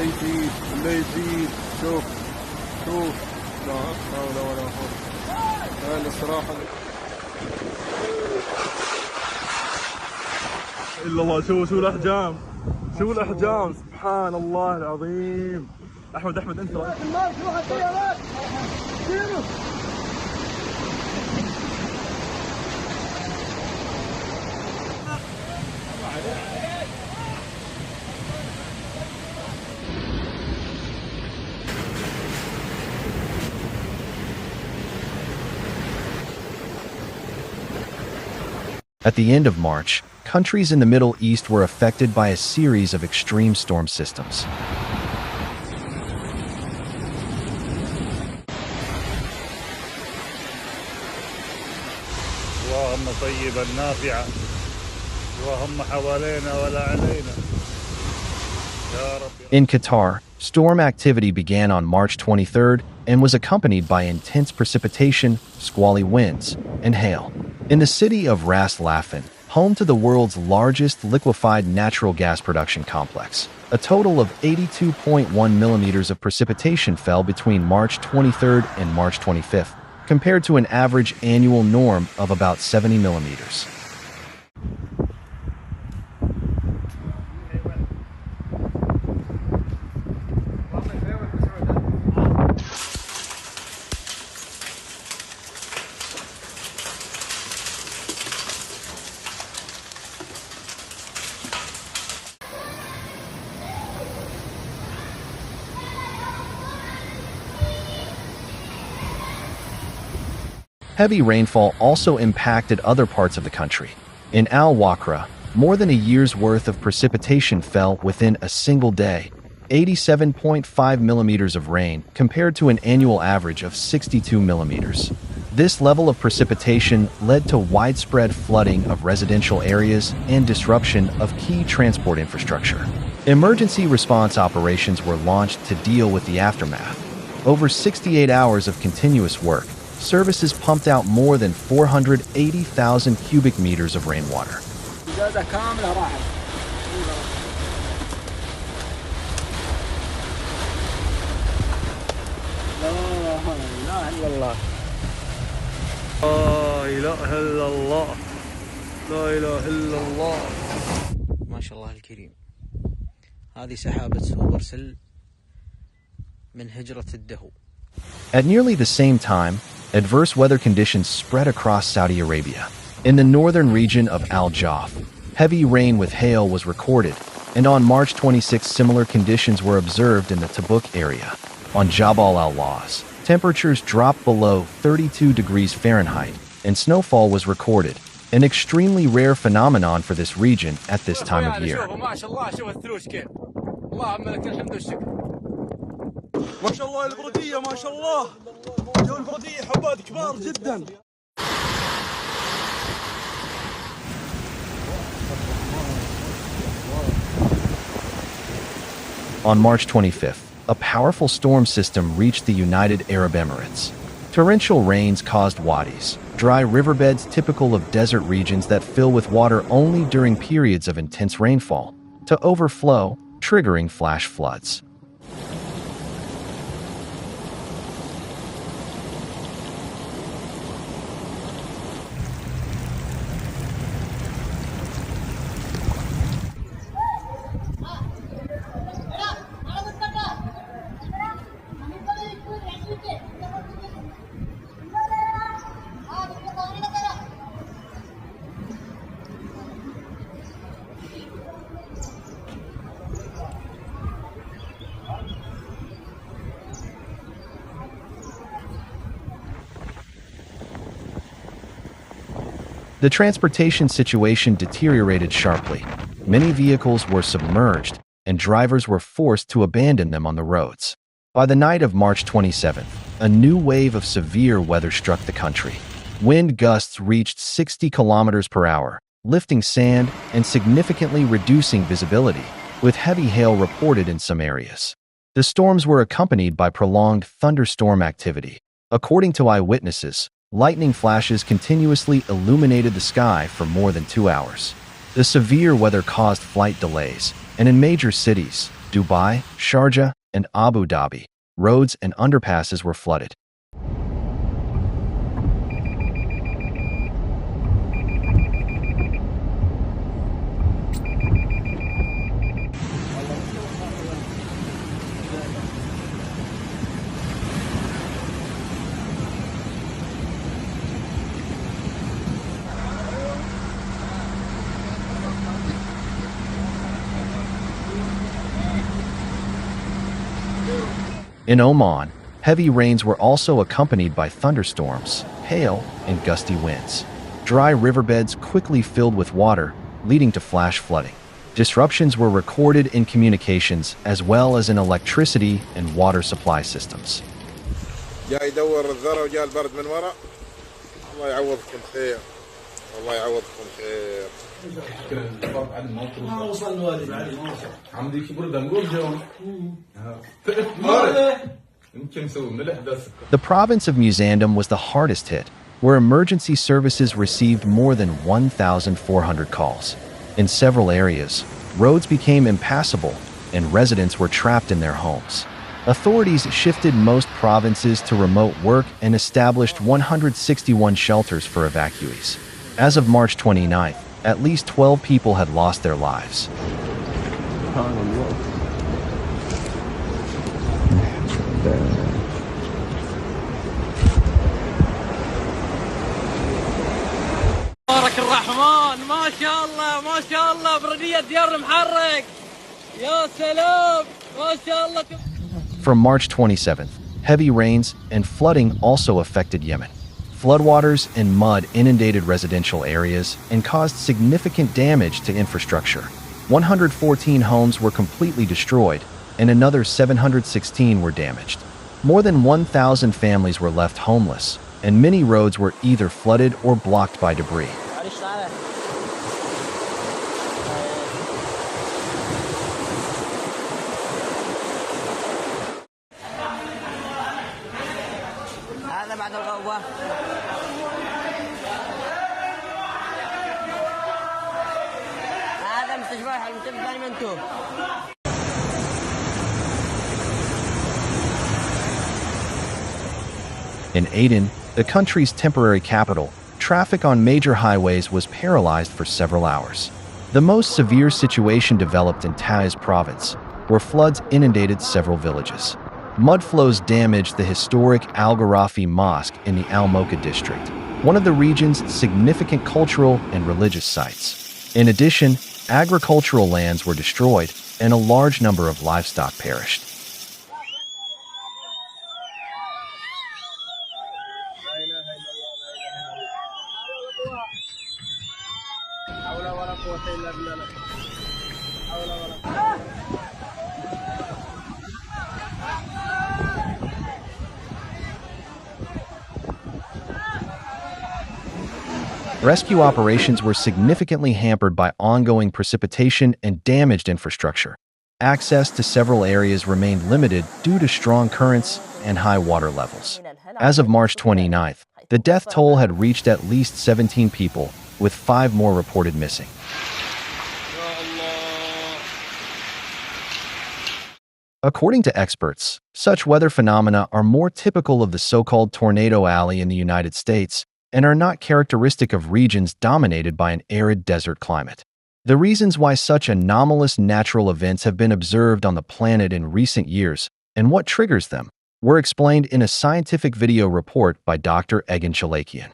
الله يزيد شوف شوف لا حول ولا قوة هاي الصراحة إلا الله شو الأحجام شو الأحجام سبحان الله العظيم أحمد أنت At the end of March, countries in the Middle East were affected by a series of extreme storm systems. اللهم طيبا نافعا اللهم حوالينا ولا علينا يا رب. In Qatar, storm activity began on March 23rd and was accompanied by intense precipitation, squally winds, and hail. In the city of Ras Laffan, home to the world's largest liquefied natural gas production complex, a total of 82.1 millimeters of precipitation fell between March 23rd and March 25th, compared to an average annual norm of about 70 millimeters. Heavy rainfall also impacted other parts of the country. In Al Wakra, more than a year's worth of precipitation fell within a single day, 87.5 millimeters of rain compared to an annual average of 62 millimeters. This level of precipitation led to widespread flooding of residential areas and disruption of key transport infrastructure. Emergency response operations were launched to deal with the aftermath. Over 68 hours of continuous work, services pumped out more than 480,000 cubic meters of rainwater. ما شاء الله الكريم هذه سحابة سوبرسل من هجرة الدهو. At nearly the same time, adverse weather conditions spread across Saudi Arabia. In the northern region of Al Jaff, heavy rain with hail was recorded, and on March 26 similar conditions were observed in the Tabuk area. On Jabal al-Laws, temperatures dropped below 32 degrees Fahrenheit, and snowfall was recorded, an extremely rare phenomenon for this region at this time of year. ما شاء الله البردية ما شاء الله جو البردية حبات كبار جدا. On March 25th, a powerful storm system reached the United Arab Emirates. Torrential rains caused wadis, dry riverbeds typical of desert regions that fill with water only during periods of intense rainfall, to overflow, triggering flash floods. The transportation situation deteriorated sharply. Many vehicles were submerged, and drivers were forced to abandon them on the roads. By the night of March 27th, a new wave of severe weather struck the country. Wind gusts reached 60 kilometers per hour, lifting sand and significantly reducing visibility, with heavy hail reported in some areas. The storms were accompanied by prolonged thunderstorm activity. According to eyewitnesses, lightning flashes continuously illuminated the sky for more than 2 hours. The severe weather caused flight delays, and in major cities, Dubai, Sharjah, and Abu Dhabi. Roads and underpasses were flooded. In Oman, heavy rains were also accompanied by thunderstorms, hail, and gusty winds. Dry riverbeds quickly filled with water, leading to flash flooding. Disruptions were recorded in communications as well as in electricity and water supply systems. جاي يدور الذرة وجاء البرد من ورا. الله يعوضكم خير. الله يعوضكم خير. ما وصل الوالد علي ما وصل عمدي كبر دنقول جون يمكن نسوي ملح بس. The province of Musandam was the hardest hit, where emergency services received more than 1,400 calls. In several areas, roads became impassable and residents were trapped in their homes. Authorities shifted most provinces to remote work and established 161 shelters for evacuees. As of March 29th, at least 12 people had lost their lives. تبارك الرحمن ما شاء الله ما شاء الله بردية ديار المحرك يا سلام ما شاء الله. From March 27th, heavy rains and flooding also affected Yemen. Floodwaters and mud inundated residential areas and caused significant damage to infrastructure. 114 homes were completely destroyed, and another 716 were damaged. More than 1,000 families were left homeless, and many roads were either flooded or blocked by debris. In Aden, the country's temporary capital, traffic on major highways was paralyzed for several hours. The most severe situation developed in Taiz province, where floods inundated several villages. Mud flows damaged the historic Al-Gharafi Mosque in the Al-Mocha district, one of the region's significant cultural and religious sites. In addition, agricultural lands were destroyed, and a large number of livestock perished. Rescue operations were significantly hampered by ongoing precipitation and damaged infrastructure. Access to several areas remained limited due to strong currents and high water levels. As of March 29th, the death toll had reached at least 17 people, with 5 more reported missing. According to experts, such weather phenomena are more typical of the so-called tornado alley in the United States and are not characteristic of regions dominated by an arid desert climate. The reasons why such anomalous natural events have been observed on the planet in recent years and what triggers them were explained in a scientific video report by Dr. Egan Chalakian.